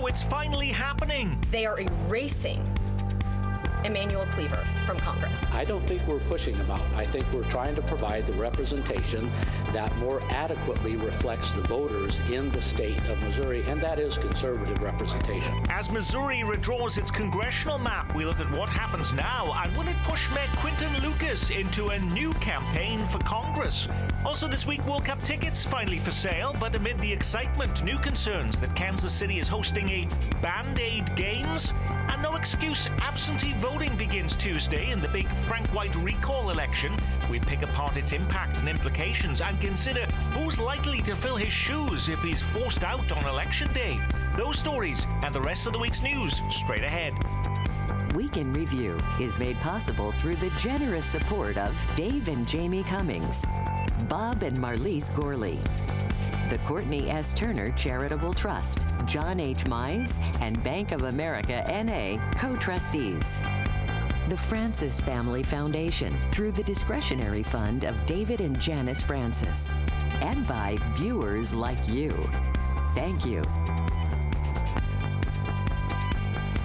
now it's finally happening. They are erasing Emanuel Cleaver from Congress. I don't think we're pushing him out. I think we're trying to provide the representation that more adequately reflects the voters in the state of Missouri, and that is conservative representation. As Missouri redraws its congressional map, we look at what happens now, and will it push Mayor Quinton Lucas into a new campaign for Congress? Also this week, World Cup tickets finally for sale, but amid the excitement, new concerns that Kansas City is hosting a Band-Aid Games, and no excuse absentee voting begins Tuesday in the big Frank White recall election. We pick apart its impact and implications and consider who's likely to fill his shoes if he's forced out on election day. Those stories and the rest of the week's news straight ahead. Week in Review is made possible through the generous support of Dave and Jamie Cummings, Bob and Marlise Gorley, the Courtney S. Turner Charitable Trust, John H. Mize, and Bank of America N.A. co-trustees. The Francis Family Foundation through the discretionary fund of David and Janice Francis. And by viewers like you. Thank you.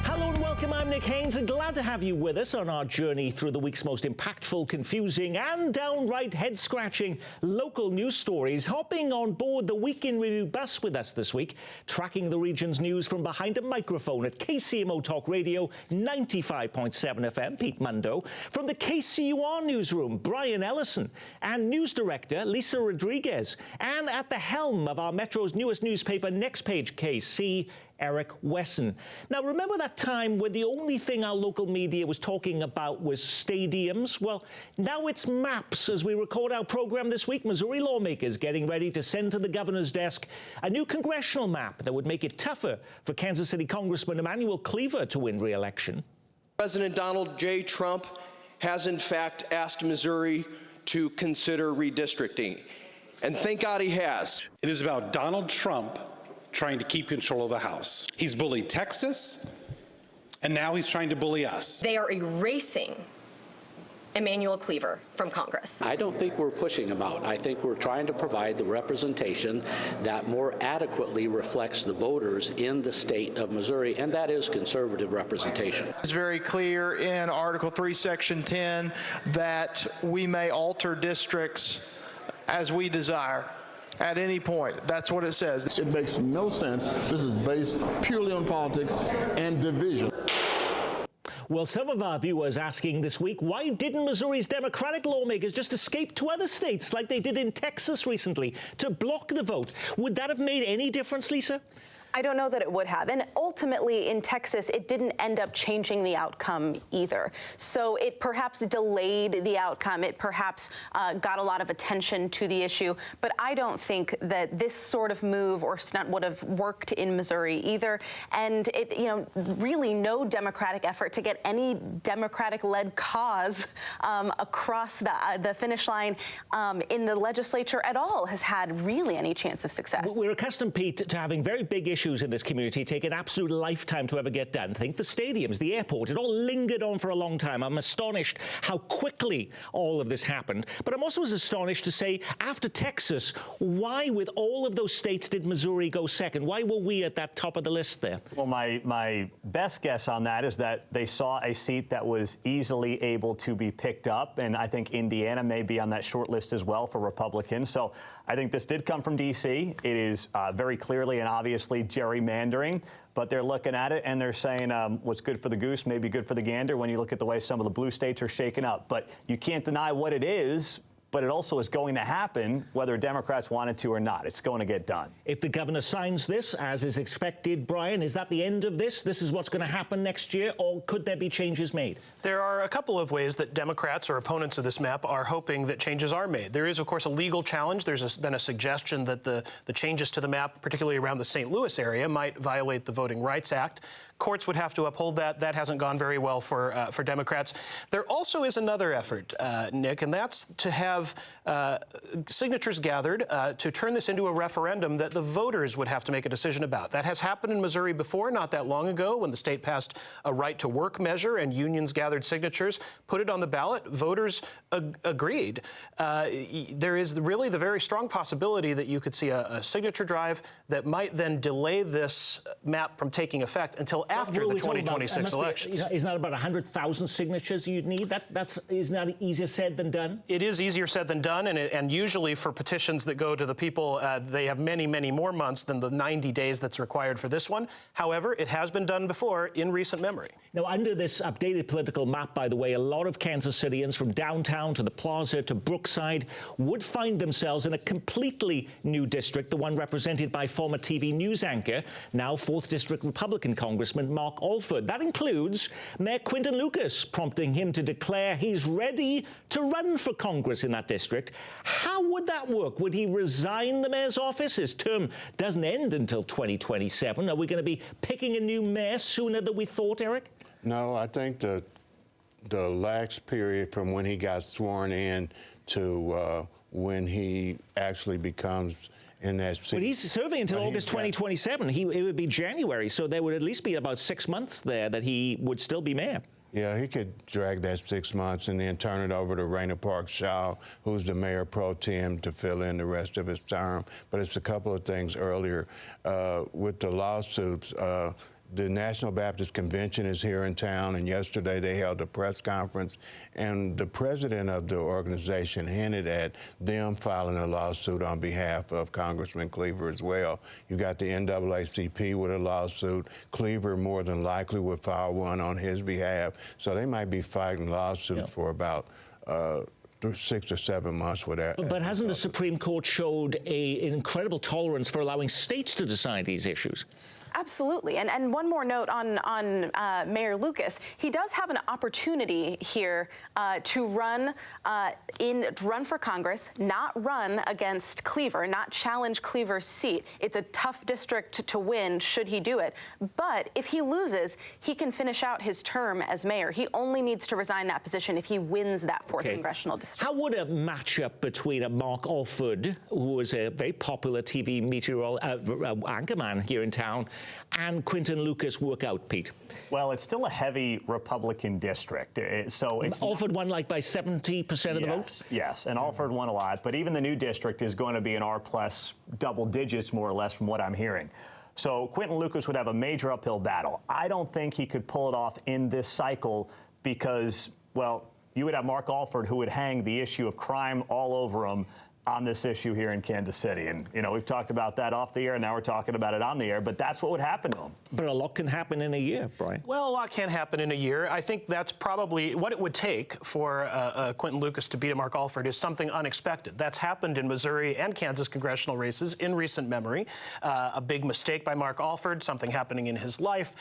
Hello and welcome. I'm Nick Haynes and glad to have you with us on our journey through the week's most impactful, confusing and downright head-scratching local news stories. Hopping on board the Week in Review bus with us this week, tracking the region's news from behind a microphone at KCMO Talk Radio 95.7 FM, Pete Mundo. From the KCUR newsroom, Brian Ellison, and news director Lisa Rodriguez. And at the helm of our Metro's newest newspaper, Next Page KC, Eric Wesson. Now, remember that time when the only thing our local media was talking about was stadiums? Well, now it's maps. As we record our program this week, Missouri lawmakers getting ready to send to the governor's desk a new congressional map that would make it tougher for Kansas City Congressman Emanuel Cleaver to win re-election. President Donald J. Trump has, in fact, asked Missouri to consider redistricting. And thank God he has. It is about Donald Trump trying to keep control of the House. He's bullied Texas, and now he's trying to bully us. They are erasing Emanuel Cleaver from Congress. I don't think we're pushing him out. I think we're trying to provide the representation that more adequately reflects the voters in the state of Missouri, and that is conservative representation. It's very clear in Article 3, Section 10, that we may alter districts as we desire. At any point. That's what it says. It makes no sense. This is based purely on politics and division. Well, some of our viewers asking this week, why didn't Missouri's Democratic lawmakers just escape to other states like they did in Texas recently to block the vote? Would that have made any difference, Lisa? I don't know that it would have. And ultimately, in Texas, it didn't end up changing the outcome either. So it perhaps delayed the outcome. It perhaps got a lot of attention to the issue. But I don't think that this sort of move or stunt would have worked in Missouri either. And it, really no Democratic effort to get any Democratic-led cause across the finish line in the legislature at all has had really any chance of success. We're accustomed, Pete, to having very big issues in this community take an absolute lifetime to ever get done. Think the stadiums, the airport, it all lingered on for a long time. I'm astonished how quickly all of this happened. But I'm also as astonished to say, after Texas, why with all of those states did Missouri go second? Why were we at that top of the list there? Well, my best guess on that is that they saw a seat that was easily able to be picked up. And I think Indiana may be on that short list as well for Republicans. So I think this did come from D.C. It is very clearly and obviously gerrymandering, but they're looking at it and they're saying what's good for the goose may be good for the gander when you look at the way some of the blue states are shaken up. But you can't deny what it is. But it also is going to happen whether Democrats wanted to or not. It's going to get done. If the governor signs this, as is expected, Brian, is that the end of this? This is what's going to happen next year, or could there be changes made? There are a couple of ways that Democrats or opponents of this map are hoping that changes are made. There is, of course, a legal challenge. There's been a suggestion that the changes to the map, particularly around the St. Louis area, might violate the Voting Rights Act. Courts would have to uphold that. That hasn't gone very well for Democrats. There also is another effort, Nick, and that's to have have signatures gathered to turn this into a referendum that the voters would have to make a decision about. That has happened in Missouri before, not that long ago, when the state passed a right-to-work measure and unions gathered signatures, put it on the ballot. Voters agreed. There is really the very strong possibility that you could see a signature drive that might then delay this map from taking effect until after the 2026 elections. Isn't that about 100,000 signatures you'd need? Isn't that easier said than done? It is easier said than done, and usually for petitions that go to the people, they have many, many more months than the 90 days that's required for this one. However, it has been done before in recent memory. Now, under this updated political map, by the way, a lot of Kansas Cityans from downtown to the Plaza to Brookside would find themselves in a completely new district, the one represented by former TV news anchor, now 4th District Republican Congressman Mark Alford. That includes Mayor Quinton Lucas, prompting him to declare he's ready to run for Congress in that district. How would that work? Would he resign the mayor's office? His term doesn't end until 2027. Are we going to be picking a new mayor sooner than we thought, Eric? No, I think the lax period from when he got sworn in to when he actually becomes in that seat. But he's serving until August 2027. It would be January, so there would at least be about 6 months there that he would still be mayor. Yeah, he could drag that 6 months and then turn it over to Rainer Park Shaw, who's the mayor pro tem, to fill in the rest of his term. But it's a couple of things earlier. With the lawsuits, the National Baptist Convention is here in town, and yesterday they held a press conference, and the president of the organization hinted at them filing a lawsuit on behalf of Congressman Cleaver as well. You got the NAACP with a lawsuit. Cleaver more than likely would file one on his behalf. So they might be fighting lawsuits for about 6 or 7 months with that. But hasn't the Supreme Court showed an incredible tolerance for allowing states to decide these issues? Absolutely. And one more note on Mayor Lucas. He does have an opportunity here to run for Congress, not run against Cleaver, not challenge Cleaver's seat. It's a tough district to win should he do it. But if he loses, he can finish out his term as mayor. He only needs to resign that position if he wins that 4th congressional district. How would a matchup between a Mark Alford, who is a very popular TV anchorman here in town, and Quinton Lucas work out, Pete? Well, it's still a heavy Republican district. So it's Alford won like by 70% of the vote? Yes, and Alford won a lot. But even the new district is going to be an R+ double digits, more or less, from what I'm hearing. So Quinton Lucas would have a major uphill battle. I don't think he could pull it off in this cycle because, well, you would have Mark Alford who would hang the issue of crime all over him on this issue here in Kansas City. And, you know, we've talked about that off the air, and now we're talking about it on the air, but that's what would happen to him. But a lot can happen in a year, Brian. Well, a lot can happen in a year. I think that's probably what it would take for Quinton Lucas to beat Mark Alford is something unexpected. That's happened in Missouri and Kansas congressional races in recent memory. A big mistake by Mark Alford, something happening in his life,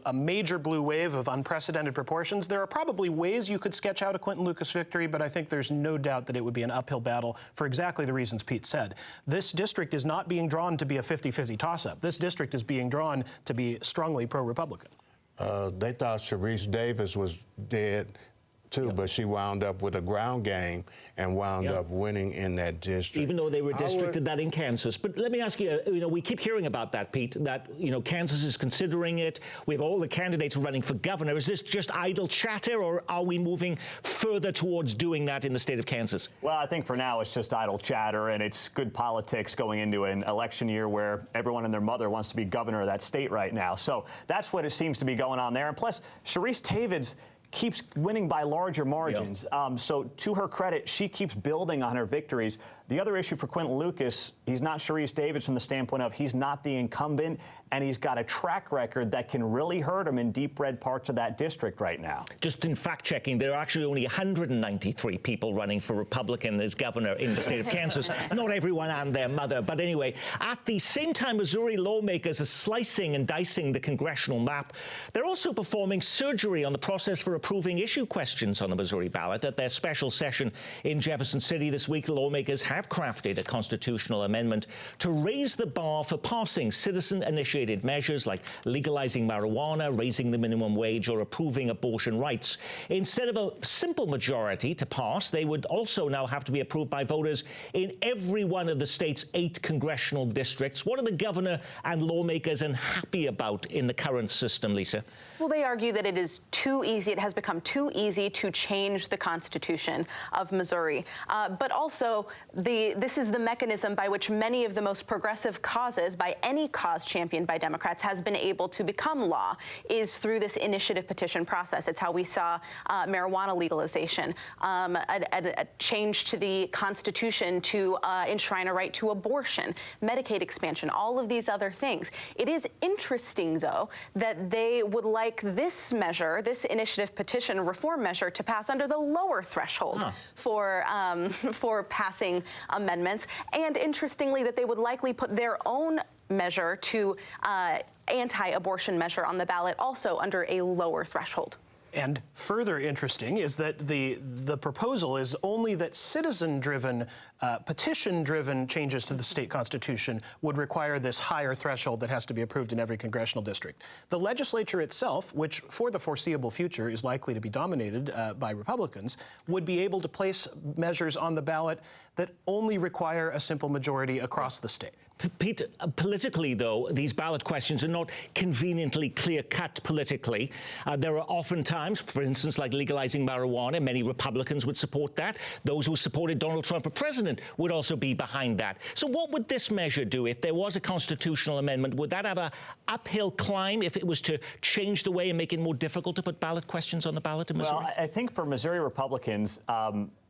a major blue wave of unprecedented proportions. There are probably ways you could sketch out a Quinton Lucas victory, but I think there's no doubt that it would be an uphill battle for exactly the reasons Pete said. This district is not being drawn to be a 50-50 toss-up. This district is being drawn to be strongly pro-Republican. They thought Sharice Davis was dead too, but she wound up with a ground game and wound up winning in that district. Even though they were districted that in Kansas. But let me ask you, we keep hearing about that, Pete, that, Kansas is considering it. We have all the candidates running for governor. Is this just idle chatter, or are we moving further towards doing that in the state of Kansas? Well, I think for now it's just idle chatter, and it's good politics going into an election year where everyone and their mother wants to be governor of that state right now. So that's what it seems to be going on there. And plus, Sharice Davids keeps winning by larger margins. So to her credit, she keeps building on her victories. The other issue for Quinton Lucas, he's not Sharice Davids from the standpoint of he's not the incumbent, and he's got a track record that can really hurt him in deep red parts of that district right now. Just in fact-checking, there are actually only 193 people running for Republican as governor in the state of Kansas. Not everyone and their mother. But anyway, at the same time Missouri lawmakers are slicing and dicing the congressional map, they're also performing surgery on the process for approving issue questions on the Missouri ballot. At their special session in Jefferson City this week, lawmakers have crafted a constitutional amendment to raise the bar for passing citizen-initiated measures like legalizing marijuana, raising the minimum wage, or approving abortion rights. Instead of a simple majority to pass, they would also now have to be approved by voters in every one of the state's 8 congressional districts. What are the governor and lawmakers unhappy about in the current system, Lisa? Well, they argue that it is too easy. It has become too easy to change the Constitution of Missouri. But also, this is the mechanism by which many of the most progressive causes, by any cause championed by Democrats, has been able to become law, is through this initiative petition process. It's how we saw marijuana legalization, a change to the Constitution to enshrine a right to abortion, Medicaid expansion, all of these other things. It is interesting, though, that they would like this measure, this initiative petition reform measure, to pass under the lower threshold for passing amendments. And interestingly, that they would likely put their own measure to anti-abortion measure on the ballot also under a lower threshold. And further interesting is that the proposal is only that citizen-driven, petition-driven changes to the state constitution would require this higher threshold that has to be approved in every congressional district. The legislature itself, which for the foreseeable future is likely to be dominated by Republicans, would be able to place measures on the ballot that only require a simple majority across the state. Pete, politically, though, these ballot questions are not conveniently clear-cut politically. There are often times, for instance, like legalizing marijuana, many Republicans would support that. Those who supported Donald Trump for president would also be behind that. So what would this measure do if there was a constitutional amendment? Would that have an uphill climb if it was to change the way and make it more difficult to put ballot questions on the ballot in Missouri? Well, I think for Missouri Republicans,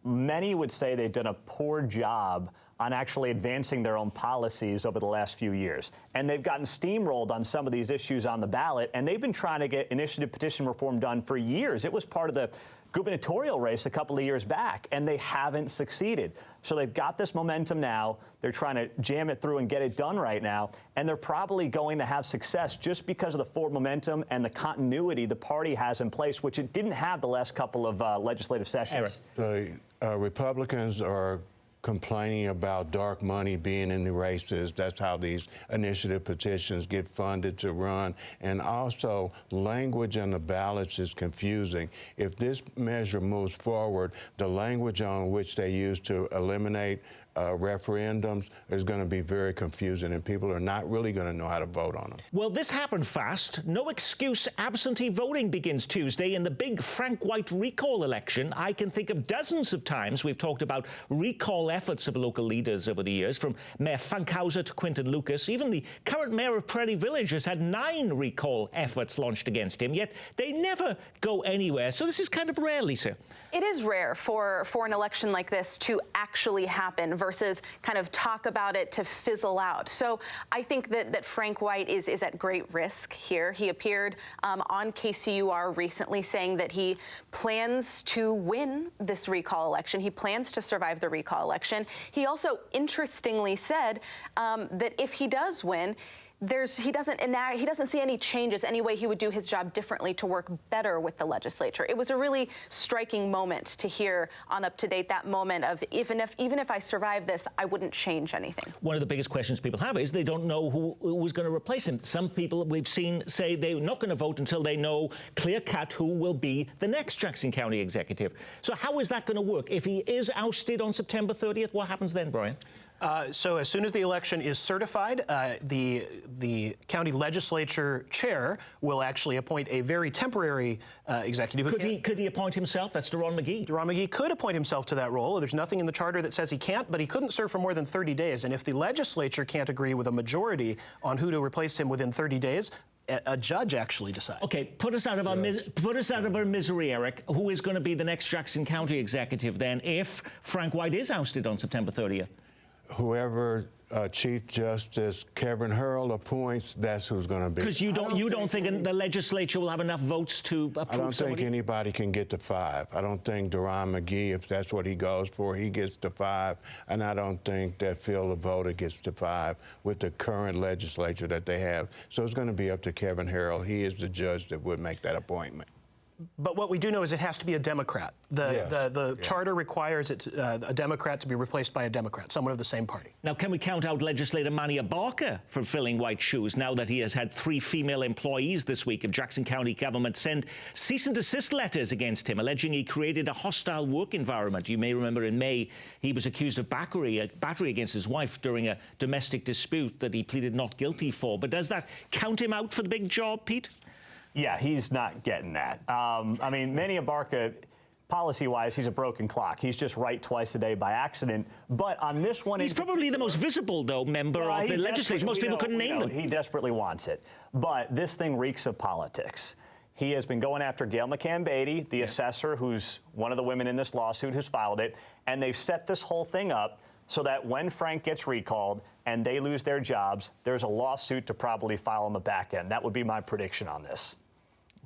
many would say they've done a poor job on actually advancing their own policies over the last few years. And they've gotten steamrolled on some of these issues on the ballot, and they've been trying to get initiative petition reform done for years. It was part of the gubernatorial race a couple of years back, and they haven't succeeded. So they've got this momentum now. They're trying to jam it through and get it done right now, and they're probably going to have success just because of the forward momentum and the continuity the party has in place, which it didn't have the last couple of legislative sessions. The Republicans are complaining about dark money being in the races. That's how these initiative petitions get funded to run. And also, language on the ballots is confusing. If this measure moves forward, the language on which they use to eliminate referendums is going to be very confusing, and people are not really going to know how to vote on them. Well, this happened fast. No excuse absentee voting begins Tuesday in the big Frank White recall election. I can think of dozens of times we've talked about recall efforts of local leaders over the years, from Mayor Funkhauser to Quinton Lucas. Even the current mayor of Prairie Village has had 9 recall efforts launched against him, yet they never go anywhere. So this is kind of rare, Lisa. It is rare for an election like this to actually happen versus kind of talk about it to fizzle out. So I think that Frank White is at great risk here. He appeared on KCUR recently saying that he plans to win this recall election. He plans to survive the recall election. He also interestingly said that if he does win, he doesn't see any changes, any way he would do his job differently to work better with the legislature. It was a really striking moment to hear on Up to Date, that moment of even if I survive this, I wouldn't change anything. One of the biggest questions people have is they don't know who was going to replace him. Some people we've seen say they're not going to vote until they know clear-cut who will be the next Jackson County executive. So how is that going to work? If he is ousted on September 30th, what happens then, Brian? So as soon as the election is certified, the county legislature chair will actually appoint a very temporary executive. Could he appoint himself? That's Deron McGee. Deron McGee could appoint himself to that role. There's nothing in the charter that says he can't, but he couldn't serve for more than 30 days. And if the legislature can't agree with a majority on who to replace him within 30 days, a judge actually decides. Okay, put us out of our misery, Eric. Who is going to be the next Jackson County executive then, if Frank White is ousted on September 30th? Whoever Chief Justice Kevin Hurl appoints, that's who's going to be. Because you don't think the legislature will have enough votes to approve I don't somebody? think anybody can get to 5. I don't think Deron McGee, if that's what he goes for, he gets to 5. And I don't think that Phil LaVota gets to 5 with the current legislature that they have. So it's going to be up to Kevin Hurl. He is the judge that would make that appointment. But what we do know is it has to be a Democrat. The charter requires a Democrat to be replaced by a Democrat, someone of the same party. Now, can we count out legislator Mania Barker for filling white shoes now that he has had 3 female employees this week of Jackson County government send cease and desist letters against him, alleging he created a hostile work environment? You may remember in May, he was accused of battery against his wife during a domestic dispute that he pleaded not guilty for. But does that count him out for the big job, Pete? Yeah, he's not getting that. I mean, Mania Barker, policy-wise, he's a broken clock. He's just right twice a day by accident. But on this one... He's probably the most visible, though, member of the legislature. Most people couldn't name them. He desperately wants it. But this thing reeks of politics. He has been going after Gail McCann Beatty, the assessor, who's one of the women in this lawsuit who's filed it. And they've set this whole thing up so that when Frank gets recalled and they lose their jobs, there's a lawsuit to probably file on the back end. That would be my prediction on this.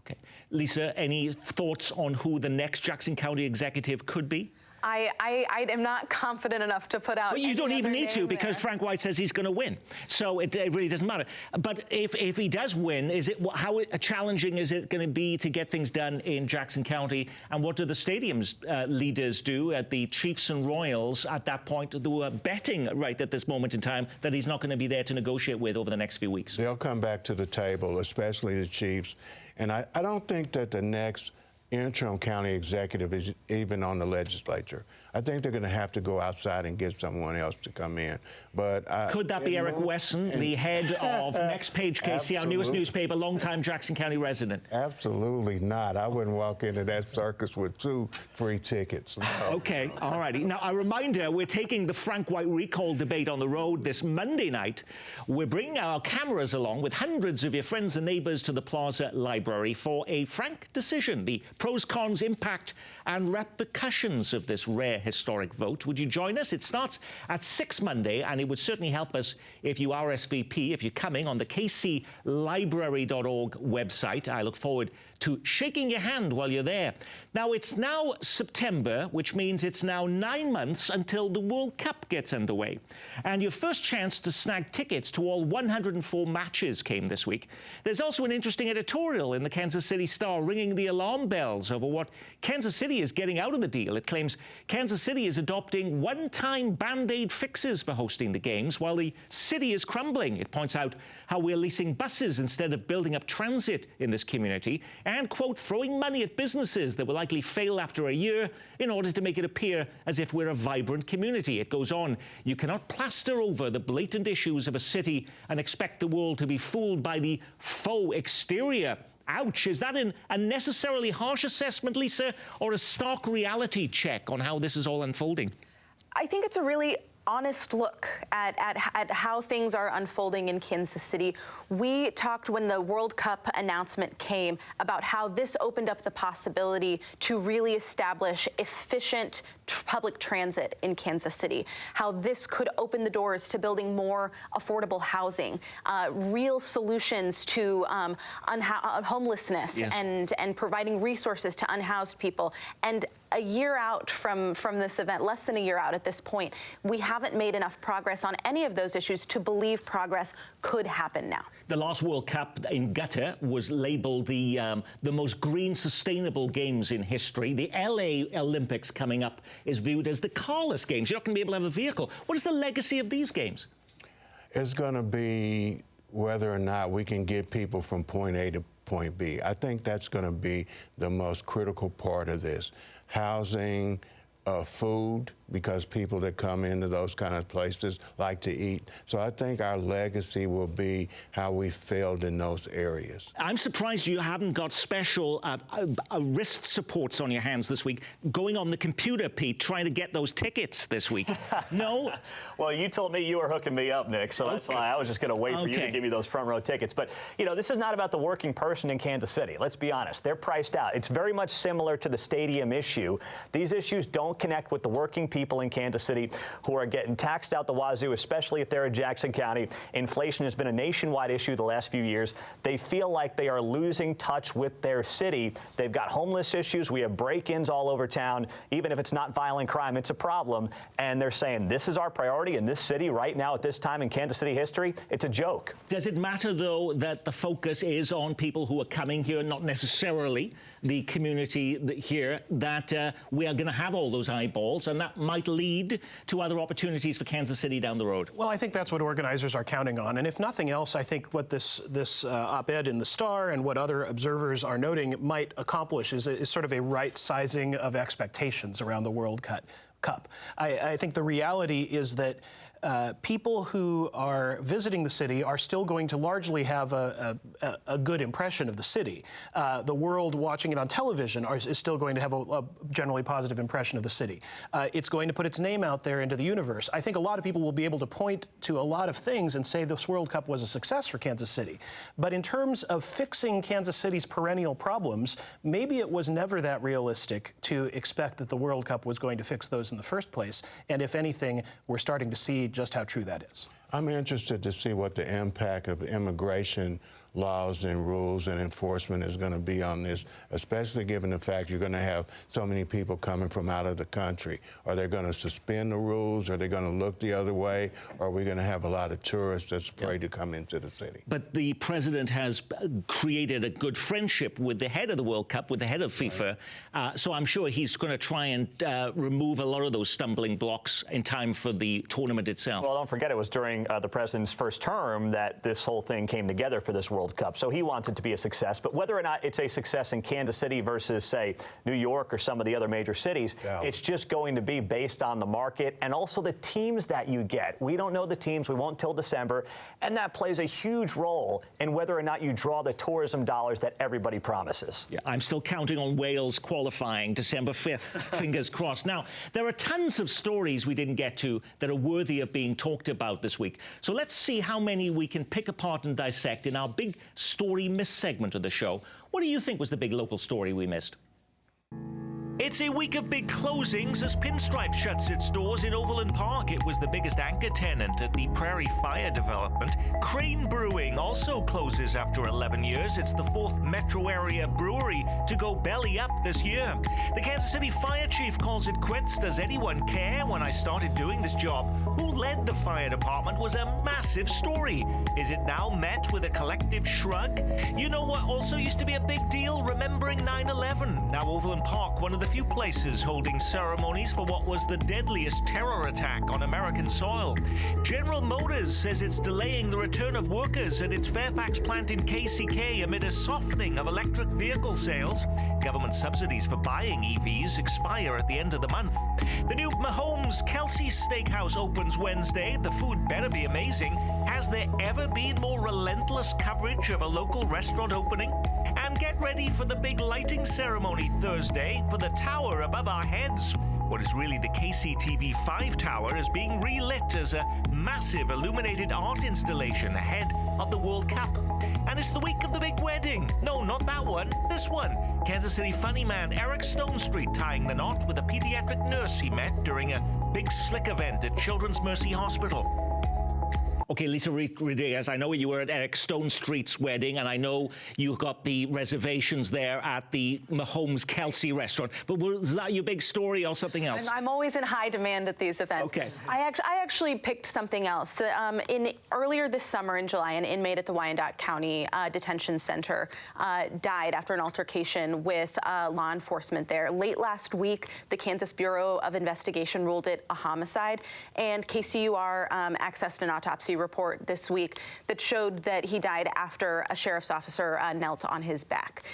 Okay. Lisa, any thoughts on who the next Jackson County executive could be? I am not confident enough to put out. But you don't even need to, because Frank White says he's going to win. So it really doesn't matter. But if he does win, how challenging is it going to be to get things done in Jackson County? And what do the stadium's leaders do at the Chiefs and Royals at that point, who are betting right at this moment in time that he's not going to be there to negotiate with over the next few weeks? They'll come back to the table, especially the Chiefs. And I don't think that the next interim county executive is even on the legislature. I think they're going to have to go outside and get someone else to come in. But could that be Eric Wesson, the head of Next Page KC, our newest newspaper, longtime Jackson County resident? Absolutely not. I wouldn't walk into that circus with 2 free tickets. No. Okay, all righty. Now, a reminder, we're taking the Frank White recall debate on the road this Monday night. We're bringing our cameras along with hundreds of your friends and neighbors to the Plaza Library for a frank decision, the pros, cons, impact, and repercussions of this rare historic vote. Would you join us? It starts at 6 Monday, and it would certainly help us if you RSVP, if you're coming on the kclibrary.org website. I look forward to shaking your hand while you're there. Now, it's now September, which means it's now 9 months until the World Cup gets underway. And your first chance to snag tickets to all 104 matches came this week. There's also an interesting editorial in the Kansas City Star ringing the alarm bells over what Kansas City is getting out of the deal. It claims Kansas City is adopting one-time Band-Aid fixes for hosting the games while the city is crumbling. It points out how we're leasing buses instead of building up transit in this community and, quote, throwing money at businesses that will likely fail after a year in order to make it appear as if we're a vibrant community. It goes on, you cannot plaster over the blatant issues of a city and expect the world to be fooled by the faux exterior. Ouch. Is that an unnecessarily harsh assessment, Lisa, or a stark reality check on how this is all unfolding? I think it's a really honest look at how things are unfolding in Kansas City. We talked when the World Cup announcement came about how this opened up the possibility to really establish efficient public transit in Kansas City, how this could open the doors to building more affordable housing, real solutions to homelessness, yes, and providing resources to unhoused people. And a year out from this event, less than a year out at this point, we haven't made enough progress on any of those issues to believe progress could happen now. The last World Cup in Qatar was labeled the most green, sustainable games in history. The LA Olympics coming up is viewed as the carless games. You're not going to be able to have a vehicle. What is the legacy of these games? It's going to be whether or not we can get people from point A to point B. I think that's going to be the most critical part of this. Housing, food, because people that come into those kind of places like to eat. So I think our legacy will be how we failed in those areas. I'm surprised you haven't got special wrist supports on your hands this week, going on the computer, Pete, trying to get those tickets this week. No? Well, you told me you were hooking me up, Nick, so that's why I was just going to wait for you to give me those front row tickets. But, you know, this is not about the working person in Kansas City. Let's be honest. They're priced out. It's very much similar to the stadium issue. These issues don't don't connect with the working people in Kansas City who are getting taxed out the wazoo, especially if they're in Jackson County. Inflation has been a nationwide issue the last few years. They feel like they are losing touch with their city. They've got homeless issues. We have break-ins all over town. Even if it's not violent crime, it's a problem. And they're saying this is our priority in this city right now at this time in Kansas City history. It's a joke. Does it matter, though, that the focus is on people who are coming here, not necessarily the community here, that we are going to have all those eyeballs, and that might lead to other opportunities for Kansas City down the road? Well, I think that's what organizers are counting on. And if nothing else, I think what this op-ed in the Star and what other observers are noting might accomplish is sort of a right sizing of expectations around the World Cup. I think the reality is that people who are visiting the city are still going to largely have a good impression of the city. The world watching it on television is still going to have a generally positive impression of the city. It's going to put its name out there into the universe. I think a lot of people will be able to point to a lot of things and say this World Cup was a success for Kansas City. But in terms of fixing Kansas City's perennial problems, maybe it was never that realistic to expect that the World Cup was going to fix those in the first place. And if anything, we're starting to see just how true that is. I'm interested to see what the impact of immigration laws and rules and enforcement is going to be on this, especially given the fact you're going to have so many people coming from out of the country. Are they going to suspend the rules? Are they going to look the other way? Or are we going to have a lot of tourists that's afraid to come into the city? But the president has created a good friendship with the head of the World Cup, with the head of FIFA. So I'm sure he's going to try and remove a lot of those stumbling blocks in time for the tournament itself. Well, don't forget, it was during the president's first term that this whole thing came together for this World Cup. So he wants it to be a success. But whether or not it's a success in Kansas City versus, say, New York or some of the other major cities, it's just going to be based on the market and also the teams that you get. We don't know the teams. We won't till December. And that plays a huge role in whether or not you draw the tourism dollars that everybody promises. Yeah, I'm still counting on Wales qualifying December 5th. Fingers crossed. Now, there are tons of stories we didn't get to that are worthy of being talked about this week. So let's see how many we can pick apart and dissect in our big story miss segment of the show. What do you think was the big local story we missed? It's a week of big closings as Pinstripe shuts its doors in Overland Park. It was the biggest anchor tenant at the Prairie Fire development. Crane Brewing also closes after 11 years. It's the fourth metro area brewery to go belly up this year. The Kansas City fire chief calls it quits. Does anyone care? When I started doing this job, who led the fire department was a massive story. Is it now met with a collective shrug? You know what also used to be a big deal? Remembering 9/11. Now Overland Park, one of the few places holding ceremonies for what was the deadliest terror attack on American soil. General Motors says it's delaying the return of workers at its Fairfax plant in KCK amid a softening of electric vehicle sales. Government subsidies for buying EVs expire at the end of the month. The new Mahomes Kelsey Steakhouse opens Wednesday. The food better be amazing. Has there ever been more relentless coverage of a local restaurant opening? And get ready for the big lighting ceremony Thursday for the tower above our heads. What is really the KCTV 5 tower is being relit as a massive illuminated art installation ahead of the World Cup. And it's the week of the big wedding. No, not that one, this one. Kansas City funny man Eric Stonestreet tying the knot with a pediatric nurse he met during a big slick event at Children's Mercy Hospital. Okay, Lisa Rodriguez, I know you were at Eric Stonestreet's wedding, and I know you got the reservations there at the Mahomes Kelsey restaurant. But was that your big story or something else? I'm always in high demand at these events. Okay. I actually picked something else. Earlier this summer in July, an inmate at the Wyandotte County Detention Center died after an altercation with law enforcement there. Late last week, the Kansas Bureau of Investigation ruled it a homicide, and KCUR accessed an autopsy report this week that showed that he died after a sheriff's officer knelt on his back.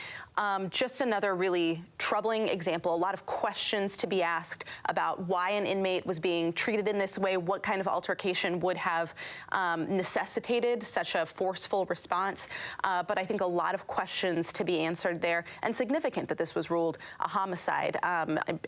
Just another really troubling example. A lot of questions to be asked about why an inmate was being treated in this way, what kind of altercation would have necessitated such a forceful response. But I think a lot of questions to be answered there, and significant that this was ruled a homicide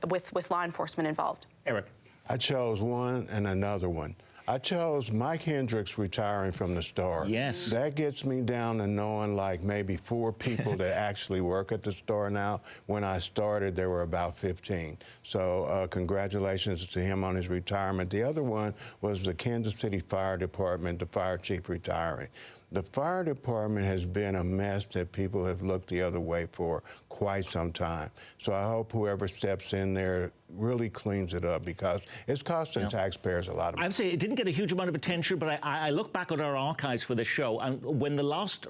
with law enforcement involved. Eric. I chose one and another one. I chose Mike Hendricks retiring from the store. Yes. That gets me down to knowing like maybe 4 people that actually work at the store now. When I started, there were about 15. So congratulations to him on his retirement. The other one was the Kansas City Fire Department, the fire chief retiring. The fire department has been a mess that people have looked the other way for quite some time. So I hope whoever steps in there really cleans it up, because it's costing taxpayers a lot of money. I'd say it didn't get a huge amount of attention, but I look back at our archives for this show, and when the last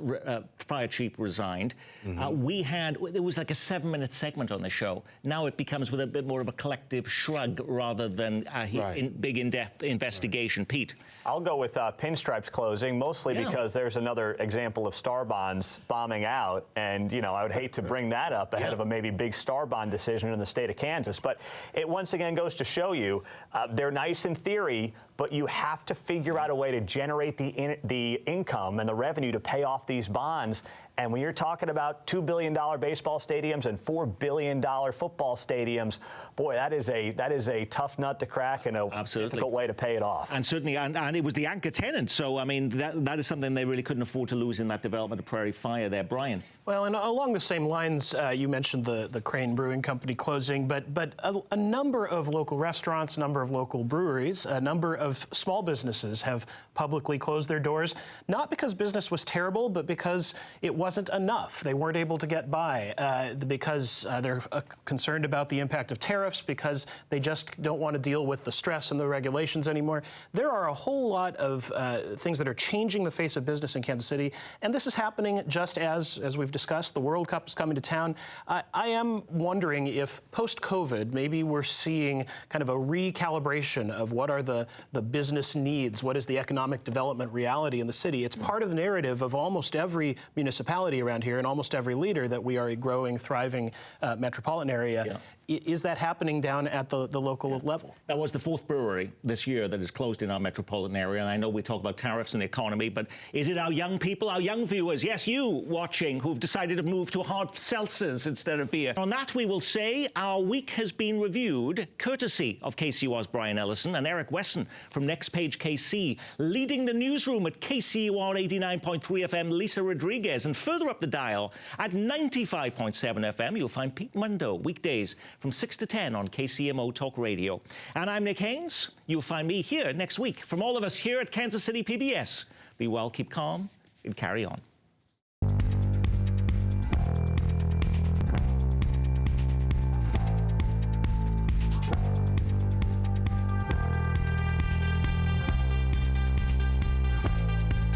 fire chief resigned, it was like a 7-minute segment on the show. Now it becomes with a bit more of a collective shrug rather than a big in-depth investigation. Right. Pete? I'll go with Pinstripes closing, mostly because there's another example of star bonds bombing out, and I would hate to bring that up ahead of a maybe big star bond decision in the state of Kansas, but it once again goes to show you they're nice in theory, but you have to figure out a way to generate the income and the revenue to pay off these bonds. And when you're talking about $2 billion baseball stadiums and $4 billion football stadiums, boy, that is a tough nut to crack and a difficult way to pay it off. And certainly, and it was the anchor tenant. So, I mean, that is something they really couldn't afford to lose in that development of Prairie Fire there. Brian? Well, and along the same lines, you mentioned the Crane Brewing Company closing, but a number of local restaurants, a number of local breweries, a number of small businesses have publicly closed their doors, not because business was terrible, but because it wasn't enough. They weren't able to get by because they're concerned about the impact of tariffs, because they just don't want to deal with the stress and the regulations anymore. There are a whole lot of things that are changing the face of business in Kansas City, and this is happening just as we've discussed. The World Cup is coming to town. I am wondering if post-COVID, maybe we're seeing kind of a recalibration of what are the business needs, what is the economic development reality in the city. It's part of the narrative of almost every municipality around here and almost every leader that we are a growing, thriving metropolitan area. Yeah. Is that happening down at the local level? That was the 4th brewery this year that is closed in our metropolitan area. And I know we talk about tariffs and the economy, but is it our young people, our young viewers, yes, you watching, who've decided to move to hard seltzers instead of beer? On that, we will say our week has been reviewed courtesy of KCUR's Brian Ellison and Eric Wesson from Next Page KC. Leading the newsroom at KCUR 89.3 FM, Lisa Rodriguez. And further up the dial at 95.7 FM, you'll find Pete Mundo, weekdays from 6 to 10 on KCMO Talk Radio. And I'm Nick Haynes. You'll find me here next week. From all of us here at Kansas City PBS, be well, keep calm, and carry on.